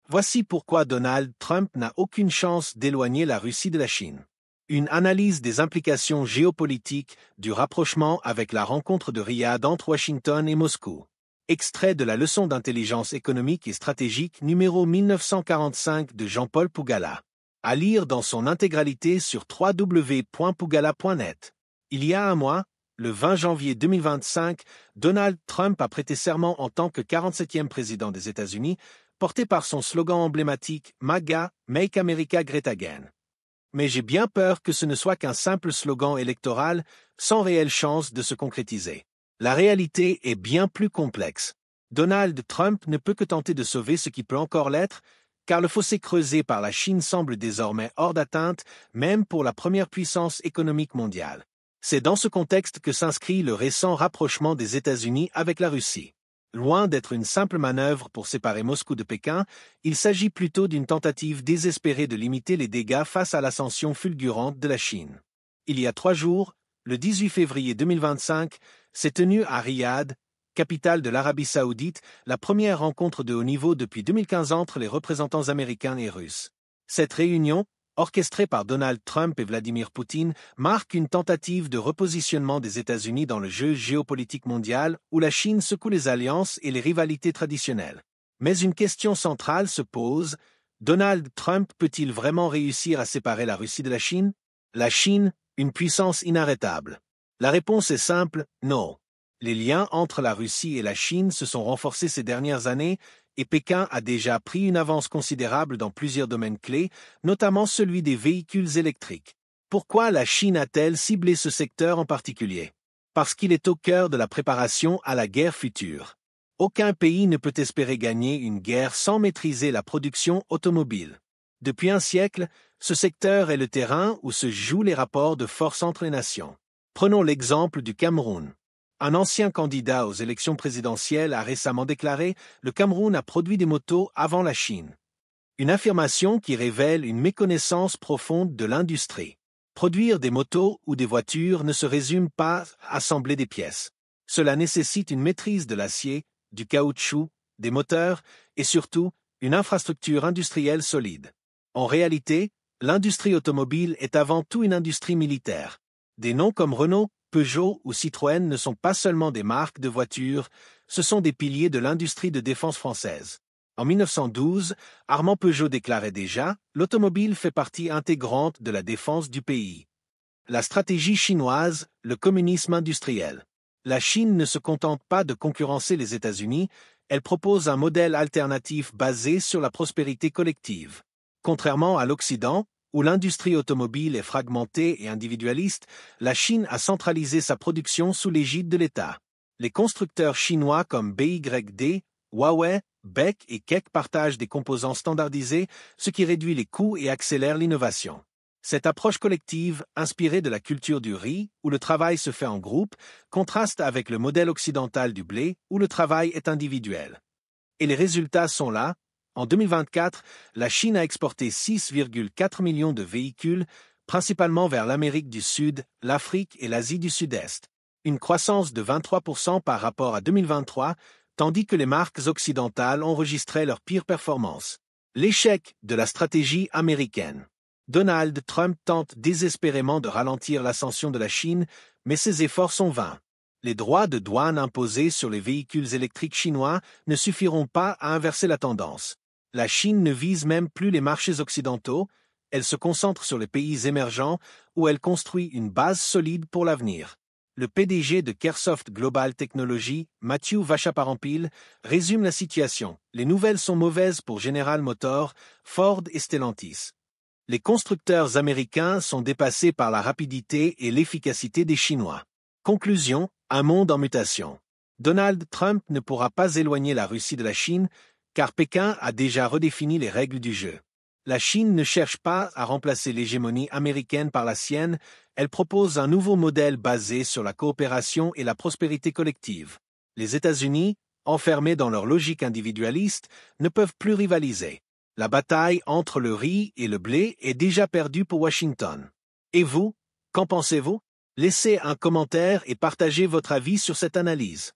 Voici pourquoi Donald Trump n'a aucune chance d'éloigner la Russie de la Chine. Une analyse des implications géopolitiques du rapprochement avec la rencontre de Riyad entre Washington et Moscou. Extrait de la leçon d'intelligence économique et stratégique numéro 1945 de Jean-Paul Pougala. À lire dans son intégralité sur www.pougala.net. Il y a un mois, le 20 janvier 2025, Donald Trump a prêté serment en tant que 47e président des États-Unis, porté par son slogan emblématique « MAGA, Make America Great Again ». Mais j'ai bien peur que ce ne soit qu'un simple slogan électoral, sans réelle chance de se concrétiser. La réalité est bien plus complexe. Donald Trump ne peut que tenter de sauver ce qui peut encore l'être, car le fossé creusé par la Chine semble désormais hors d'atteinte, même pour la première puissance économique mondiale. C'est dans ce contexte que s'inscrit le récent rapprochement des États-Unis avec la Russie. Loin d'être une simple manœuvre pour séparer Moscou de Pékin, il s'agit plutôt d'une tentative désespérée de limiter les dégâts face à l'ascension fulgurante de la Chine. Il y a 3 jours, le 18 février 2025, s'est tenue à Riyad, capitale de l'Arabie Saoudite, la première rencontre de haut niveau depuis 2015 entre les représentants américains et russes. Cette réunion, orchestrée par Donald Trump et Vladimir Poutine, marque une tentative de repositionnement des États-Unis dans le jeu géopolitique mondial où la Chine secoue les alliances et les rivalités traditionnelles. Mais une question centrale se pose, Donald Trump peut-il vraiment réussir à séparer la Russie de la Chine? La Chine, une puissance inarrêtable. La réponse est simple, non. Les liens entre la Russie et la Chine se sont renforcés ces dernières années et Pékin a déjà pris une avance considérable dans plusieurs domaines clés, notamment celui des véhicules électriques. Pourquoi la Chine a-t-elle ciblé ce secteur en particulier? Parce qu'il est au cœur de la préparation à la guerre future. Aucun pays ne peut espérer gagner une guerre sans maîtriser la production automobile. Depuis un siècle, ce secteur est le terrain où se jouent les rapports de force entre les nations. Prenons l'exemple du Cameroun. Un ancien candidat aux élections présidentielles a récemment déclaré « Le Cameroun a produit des motos avant la Chine ». Une affirmation qui révèle une méconnaissance profonde de l'industrie. Produire des motos ou des voitures ne se résume pas à assembler des pièces. Cela nécessite une maîtrise de l'acier, du caoutchouc, des moteurs et surtout une infrastructure industrielle solide. En réalité, l'industrie automobile est avant tout une industrie militaire. Des noms comme Renault, Peugeot ou Citroën ne sont pas seulement des marques de voitures, ce sont des piliers de l'industrie de défense française. En 1912, Armand Peugeot déclarait déjà « L'automobile fait partie intégrante de la défense du pays ». La stratégie chinoise, le communisme industriel. La Chine ne se contente pas de concurrencer les États-Unis, elle propose un modèle alternatif basé sur la prospérité collective. Contrairement à l'Occident, où l'industrie automobile est fragmentée et individualiste, la Chine a centralisé sa production sous l'égide de l'État. Les constructeurs chinois comme BYD, Huawei, BEC et Keck partagent des composants standardisés, ce qui réduit les coûts et accélère l'innovation. Cette approche collective, inspirée de la culture du riz, où le travail se fait en groupe, contraste avec le modèle occidental du blé, où le travail est individuel. Et les résultats sont là. En 2024, la Chine a exporté 6,4 millions de véhicules, principalement vers l'Amérique du Sud, l'Afrique et l'Asie du Sud-Est. Une croissance de 23% par rapport à 2023, tandis que les marques occidentales enregistraient leur pire performance. L'échec de la stratégie américaine. Donald Trump tente désespérément de ralentir l'ascension de la Chine, mais ses efforts sont vains. Les droits de douane imposés sur les véhicules électriques chinois ne suffiront pas à inverser la tendance. La Chine ne vise même plus les marchés occidentaux, elle se concentre sur les pays émergents où elle construit une base solide pour l'avenir. Le PDG de Caresoft Global Technology, Matthew Vachaparampil, résume la situation. Les nouvelles sont mauvaises pour General Motors, Ford et Stellantis. Les constructeurs américains sont dépassés par la rapidité et l'efficacité des Chinois. Conclusion, un monde en mutation. Donald Trump ne pourra pas éloigner la Russie de la Chine, car Pékin a déjà redéfini les règles du jeu. La Chine ne cherche pas à remplacer l'hégémonie américaine par la sienne, elle propose un nouveau modèle basé sur la coopération et la prospérité collective. Les États-Unis, enfermés dans leur logique individualiste, ne peuvent plus rivaliser. La bataille entre le riz et le blé est déjà perdue pour Washington. Et vous, qu'en pensez-vous? Laissez un commentaire et partagez votre avis sur cette analyse.